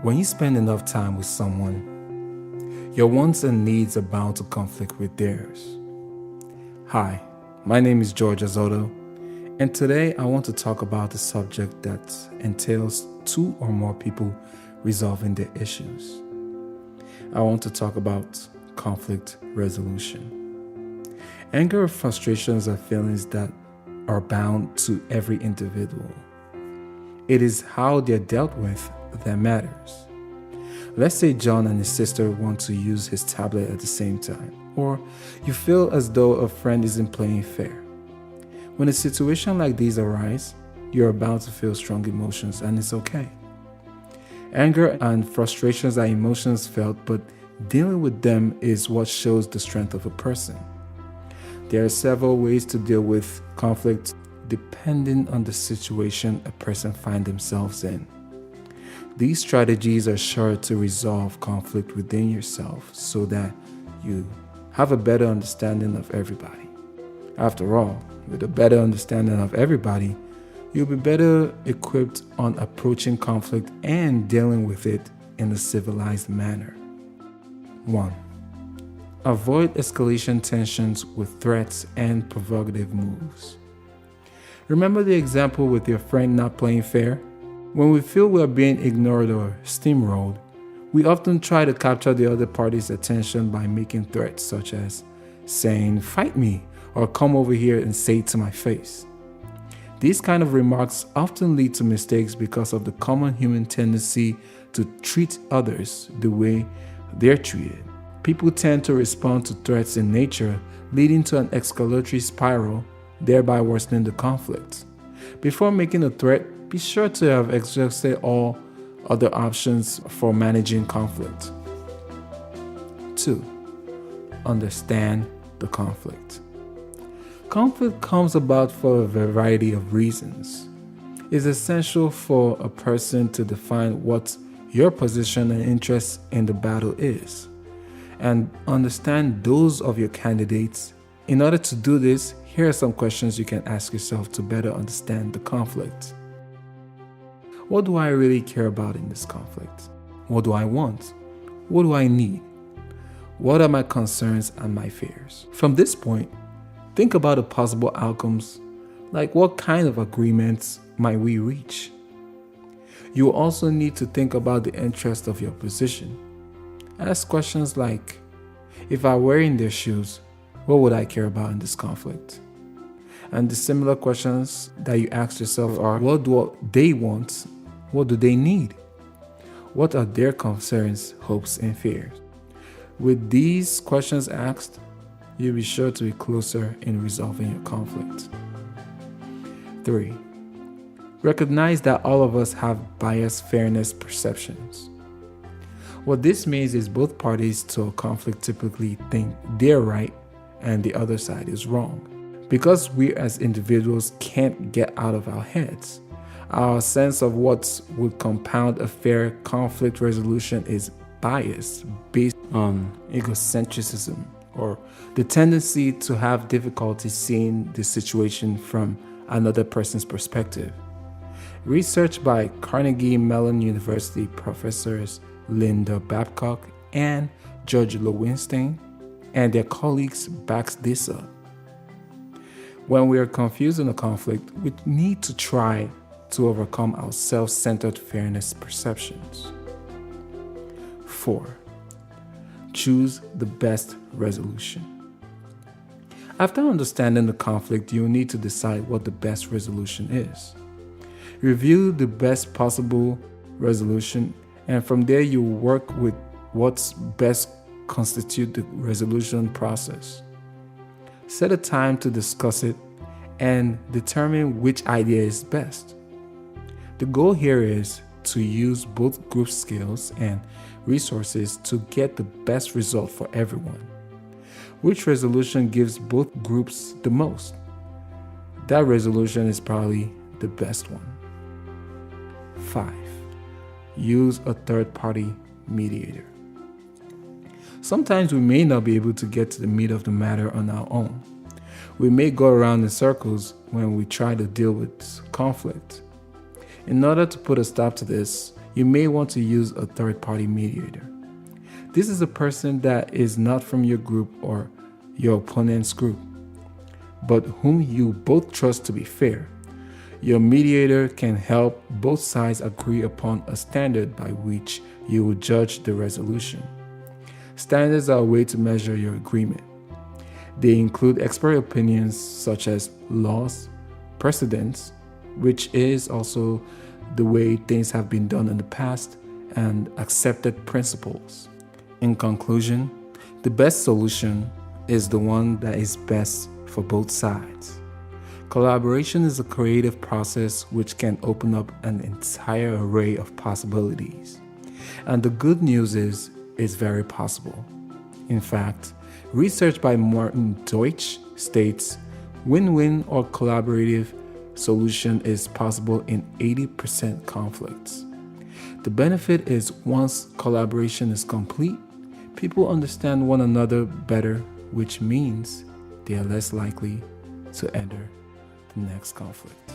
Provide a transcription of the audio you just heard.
When you spend enough time with someone, your wants and needs are bound to conflict with theirs. Hi, my name is George Azoto, and today I want to talk about a subject that entails two or more people resolving their issues. I want to talk about conflict resolution. Anger or frustrations are feelings that are bound to every individual. It is how they're dealt with that matters. Let's say John and his sister want to use his tablet at the same time, or you feel as though a friend isn't playing fair. When a situation like these arise, you're bound to feel strong emotions, and it's okay. Anger and frustrations are emotions felt, but dealing with them is what shows the strength of a person. There are several ways to deal with conflict depending on the situation a person finds themselves in. These strategies are sure to resolve conflict within yourself so that you have a better understanding of everybody. After all, with a better understanding of everybody, you'll be better equipped on approaching conflict and dealing with it in a civilized manner. 1. Avoid escalation tensions with threats and provocative moves. Remember the example with your friend not playing fair? When we feel we are being ignored or steamrolled, we often try to capture the other party's attention by making threats such as saying, "Fight me," or "Come over here and say it to my face." These kind of remarks often lead to mistakes because of the common human tendency to treat others the way they're treated. People tend to respond to threats in nature, leading to an escalatory spiral, thereby worsening the conflict. Before making a threat, be sure to have exhausted all other options for managing conflict. 2. Understand the conflict. Conflict comes about for a variety of reasons. It's essential for a person to define what your position and interest in the battle is, and understand those of your candidates. In order to do this, here are some questions you can ask yourself to better understand the conflict. What do I really care about in this conflict? What do I want? What do I need? What are my concerns and my fears? From this point, think about the possible outcomes, like what kind of agreements might we reach? You will also need to think about the interest of your position. Ask questions like, if I were in their shoes, what would I care about in this conflict? And the similar questions that you ask yourself are, what do they want? What do they need? What are their concerns, hopes, and fears? With these questions asked, you'll be sure to be closer in resolving your conflict. 3. Recognize that all of us have biased fairness perceptions. What this means is both parties to a conflict typically think they're right and the other side is wrong. Because we as individuals can't get out of our heads, our sense of what would compound a fair conflict resolution is biased based on egocentrism, or the tendency to have difficulty seeing the situation from another person's perspective. Research by Carnegie Mellon University professors Linda Babcock and George Lowenstein and their colleagues backs this up. When we are confused in a conflict, we need to try to overcome our self-centered fairness perceptions. 4. Choose the best resolution. After understanding the conflict, you will need to decide what the best resolution is. Review the best possible resolution, and from there you will work with what's best constitute the resolution process. Set a time to discuss it and determine which idea is best. The goal here is to use both group skills and resources to get the best result for everyone. Which resolution gives both groups the most? That resolution is probably the best one. 5. Use a third-party mediator. Sometimes we may not be able to get to the meat of the matter on our own. We may go around in circles when we try to deal with conflict. In order to put a stop to this, you may want to use a third-party mediator. This is a person that is not from your group or your opponent's group, but whom you both trust to be fair. Your mediator can help both sides agree upon a standard by which you will judge the resolution. Standards are a way to measure your agreement. They include expert opinions such as laws, precedents, which is also the way things have been done in the past, and accepted principles. In conclusion, the best solution is the one that is best for both sides. Collaboration is a creative process which can open up an entire array of possibilities. And the good news is, it's very possible. In fact, research by Martin Deutsch states win-win or collaborative solution is possible in 80% conflicts. The benefit is once collaboration is complete, people understand one another better, which means they are less likely to enter the next conflict.